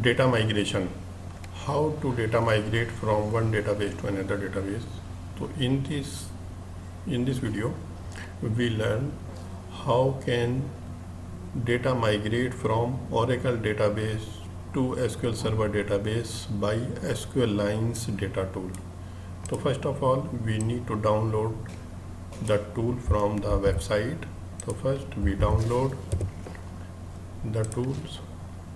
Data migration. How to data migrate from one database to another database. So in this video we learn how can data migrate from Oracle database to SQL Server database by SQLines data tool. So first of all we need to download the tool from the website. So first we download the tools.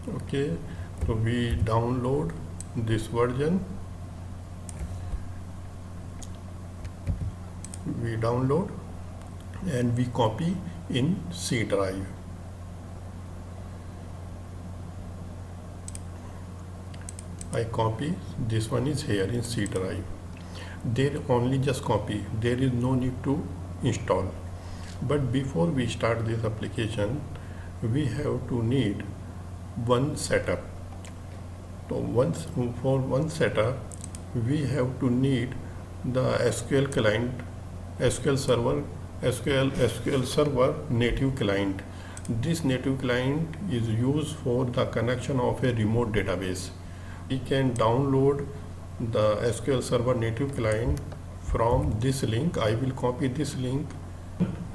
Okay, so we download this version, we download and we copy in C drive. I copy, this one is here in C drive. There only just copy, there is no need to install. But before we start this application, we have to need one setup. So for one setup, we have to need the SQL client, SQL Server native client. This native client is used for the connection of a remote database. We can download the SQL Server native client from this link. I will copy this link.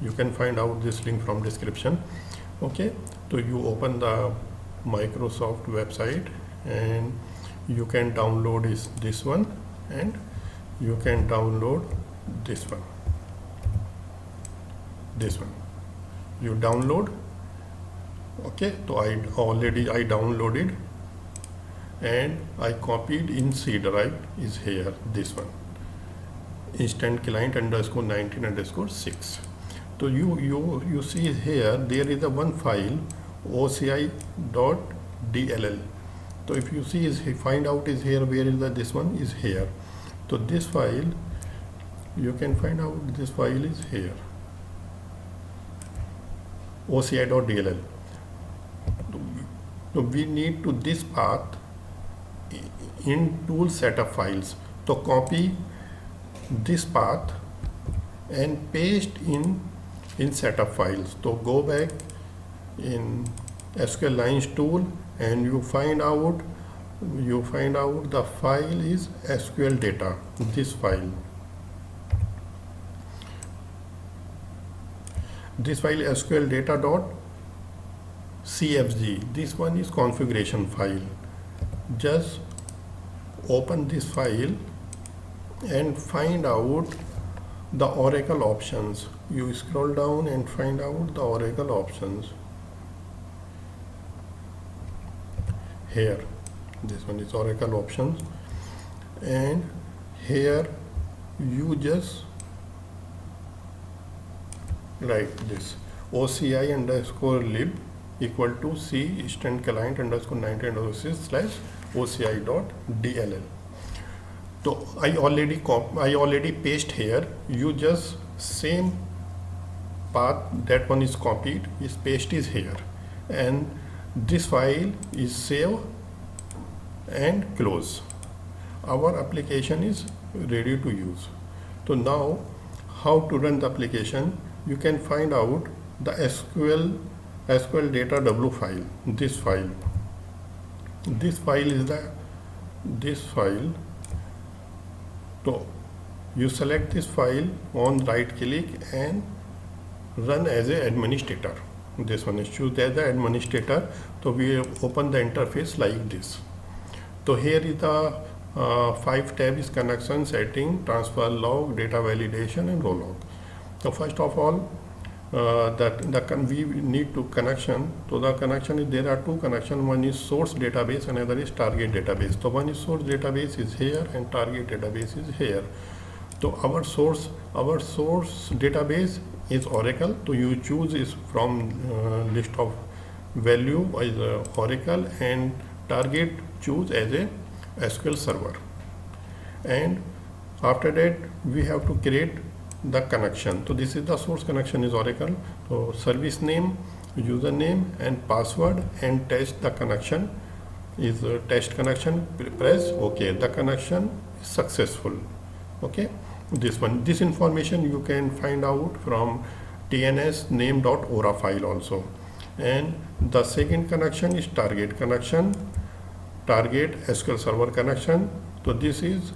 You can find out this link from description. Okay, so you open the Microsoft website and you can download this one, and you can download this one. You download. Okay, so I downloaded and I copied in C drive is here, this one, instant client underscore 19_6. So you see here there is a one file oci.dll. So if you see find out is here, where is this one is here. So this file you can find out, this file is here, oci.dll. So we need to this path in tool setup files. So copy this path and paste in setup files. So go back in SQLines tool and you find out the file is SQL data, this file. This file SQL data.cfg. This one is configuration file. Just open this file and find out the Oracle options. You scroll down and find out the Oracle options. Here, this one is Oracle options, and here you just write this oci_lib equal to c instant client underscore 19_6/oci.dll. So I already paste here. You just same path, that one is copied, is paste is here, and this file is save and close. Our application is ready to use. So now how to run the application? You can find out the SQL data w file. This file is this file. So you select this file, on right click and run as an administrator. This one is choose as the administrator. So we open the interface like this. So here is the 5 tabs: connection, setting, transfer log, data validation and row log. So first of all, we need to connection. So the connection is, there are two connections. One is source database, another is target database. So one is source database is here and target database is here. So our source database is Oracle. So you choose is from list of value is Oracle, and target choose as a SQL Server. And after that we have to create the connection. So this is the source connection is Oracle. So service name, username and password, and test the connection is test connection. Press OK. The connection is successful. Okay. This information you can find out from tns name.ora file also. And the second connection is target connection. target SQL Server connection. So this is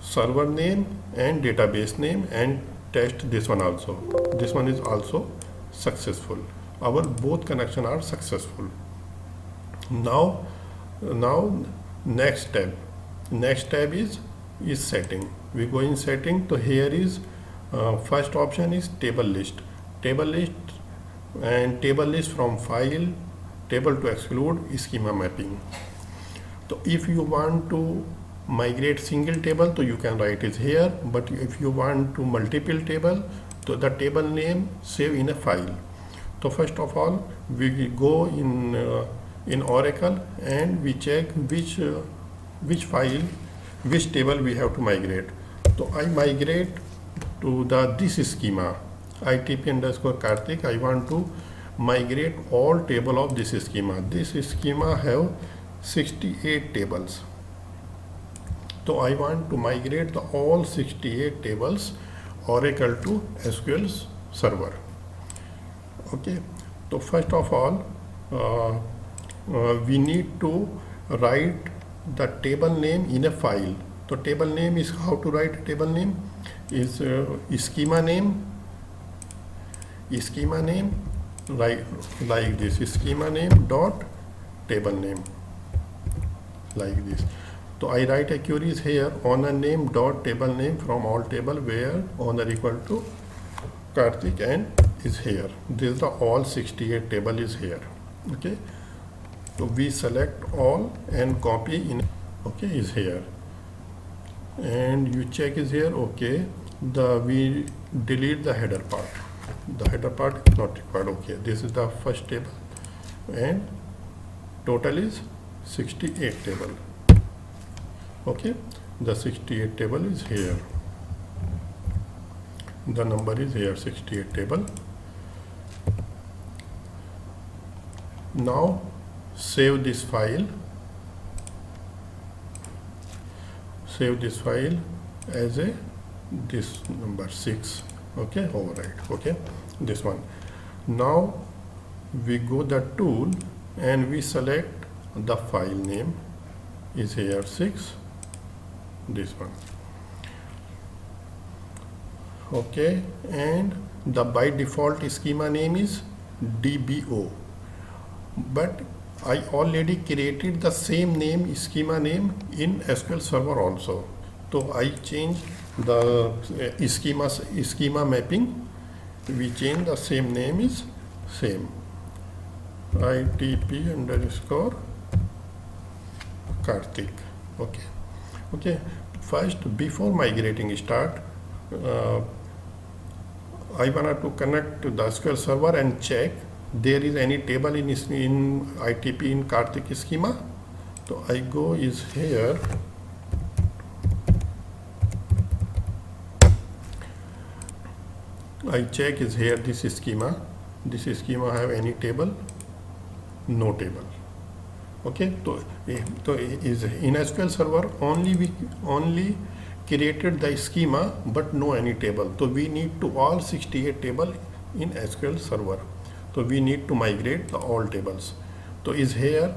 server name and database name, and test this one also. This one is also successful. Our both connection are successful. Now next tab is setting. We go in setting. So here is first option is table list and table list from file, table to exclude, schema mapping. So if you want to migrate single table, so you can write it here, but if you want to multiple table, so the table name save in a file. So first of all we go in Oracle and we check which file, which table we have to migrate. So I migrate to this schema, ITP_Karthik. I want to migrate all table of this schema. This schema have 68 tables. So I want to migrate all 68 tables Oracle to SQL Server. Okay. So first of all, we need to write the table name in a file. So table name is, how to write table name is schema name, like this, schema name dot table name, like this. So I write a queries here, owner name dot table name from all table where owner equal to Karthik and is here. This is the all 68 table is here. Okay. So we select all and copy in. Okay, is here. And you check is here. Okay. We delete the header part. The header part is not required. Okay. This is the first table and total is 68 table. Okay. The 68 table is here. The number is here, 68 table. Now save this file. Save this file as a this number 6. Okay, override. Okay, this one. Now we go the tool and we select the file name is here 6. This one. Okay, and the by default schema name is DBO, but I already created the same name, schema name in SQL Server also. So I change the schema mapping. We change the same name is same, ITP_Karthik. Okay. Okay. First, before migrating start, I wanted to connect to the SQL Server and check there is any table in ITP in Karthik schema. So I go is here. I check is here this schema. This schema have any table? No table. Okay. So is in SQL Server only created the schema but no any table. So we need to all 68 table in SQL Server. So we need to migrate the all tables. So is here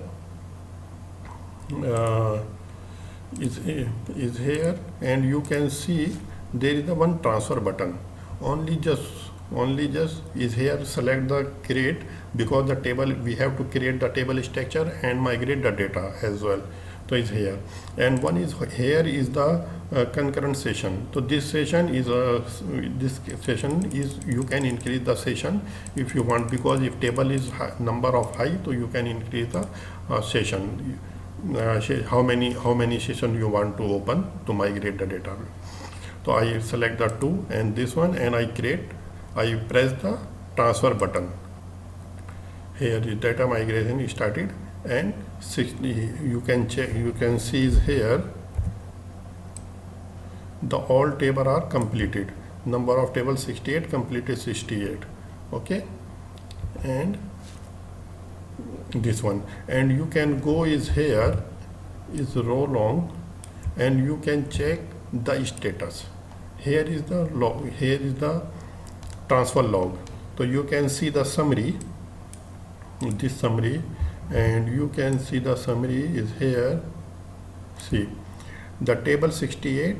is here, and you can see there is the one transfer button. Only just is here. Select the create, because the table we have to create the table structure and migrate the data as well. So is here, and one is here is the concurrent session. So this session is you can increase the session if you want, because if table is number of high, so you can increase the session. How many session you want to open to migrate the data. So I select the 2 and this one, and I press the transfer button. Here the data migration is started, and 60 you can check, you can see is here the all table are completed. Number of tables 68, completed 68. Okay, and this one, and you can go is here is row long, and you can check the status. Here is the log, here is the transfer log. So you can see the summary, this summary, and you can see the summary is here. See, the table 68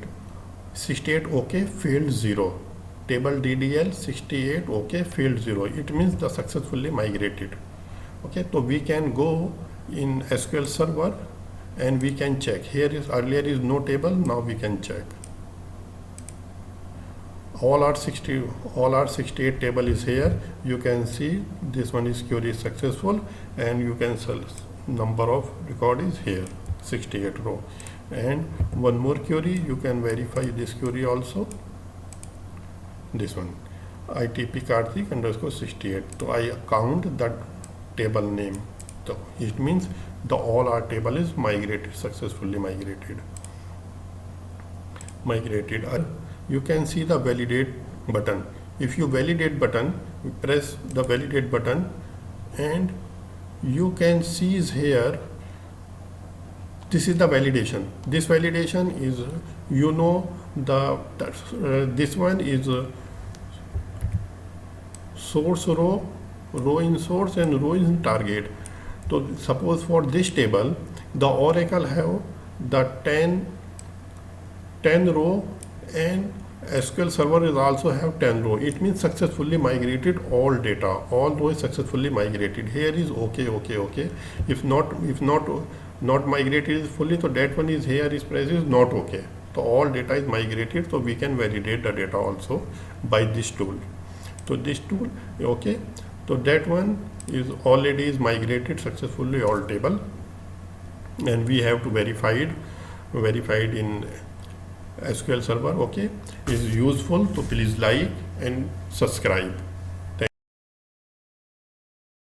OK, field 0. Table DDL 68 OK, field 0. It means the successfully migrated. Okay, so we can go in SQL Server and we can check. Here is earlier is no table, now we can check. All our 68 table is here. You can see this one is query successful, and you can sell number of record is here 68 row. And one more query, you can verify this query also. This one ITP Karthik underscore 68. So I count that table name. So it means the all our table is migrated, successfully migrated. You can see the validate button. If you validate button, you press the validate button, and you can see is here. This is the validation. This validation is, you know, this one is source row, row in source and row in target. So suppose for this table, the Oracle have the 10 row, and SQL Server is also have 10 row. It means successfully migrated all data. All row is successfully migrated. Here is OK. If not migrated is fully, so that one is here is press is not OK. So all data is migrated. So we can validate the data also by this tool. So this tool, okay. So that one is already is migrated successfully all table, and we have to verify it in SQL Server. Okay, is useful, so please like and subscribe.